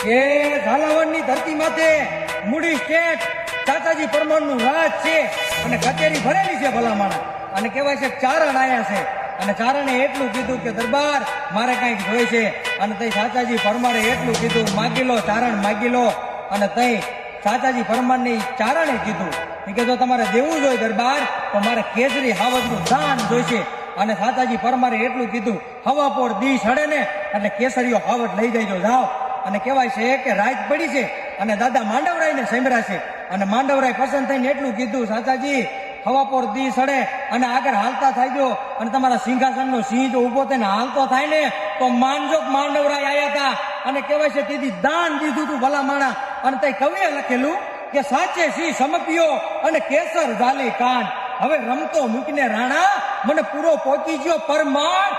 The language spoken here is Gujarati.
કે ઝાલાવાડની ધરતી માથે મૂડી શેઠ ચાચાજી પરમારનું રાજ છે અને કચેરી ભરેલી છે ભલામણ. અને કહેવાય છે ચારણ આયા છે અને ચારણે એટલું કીધું કે દરબાર મારે કંઈક જોઈએ છે. અને તઈ ચાચાજી પરમારે એટલું કીધું માગી લો ચારણ માગી લો. અને તઈ ચાચાજી પરમારની ચારણે કીધું કે જો તમારે દેવું જોઈએ દરબાર તો મારે કેસરી હાવજનું દાન જોઈશે. અને ચાચાજી પરમારે એટલું કીધું હવાપોર દી સડે ને એટલે કેસરીઓ હાવજ લઈ જઈજો જાઓ. અને કહેવાય છે કે રાત પડી છે અને દાદા માંડવરાયને સંભળાય છે અને માંડવરાય પસંદ થઈને એટલું કીધું ચાચાજી હવાપોર દી સડે અને આગળ હાલતા થઈ ગયો અને તમારા સિંહાસનનો સિંહ જો ઉભો થઈને હાલતો થાય ને તો માનજો માંડવરાય આયા હતા. અને કહેવાય છે તેથી દાન દીધું તું ભલા માણા. અને તે કવિએ લખેલું કે સાચે સિંહ સમપ્યો અને કેસર ઝાલી કાન. હવે રમતો મૂકીને રાણા મને પૂરો પોકી ગયો પરમાર.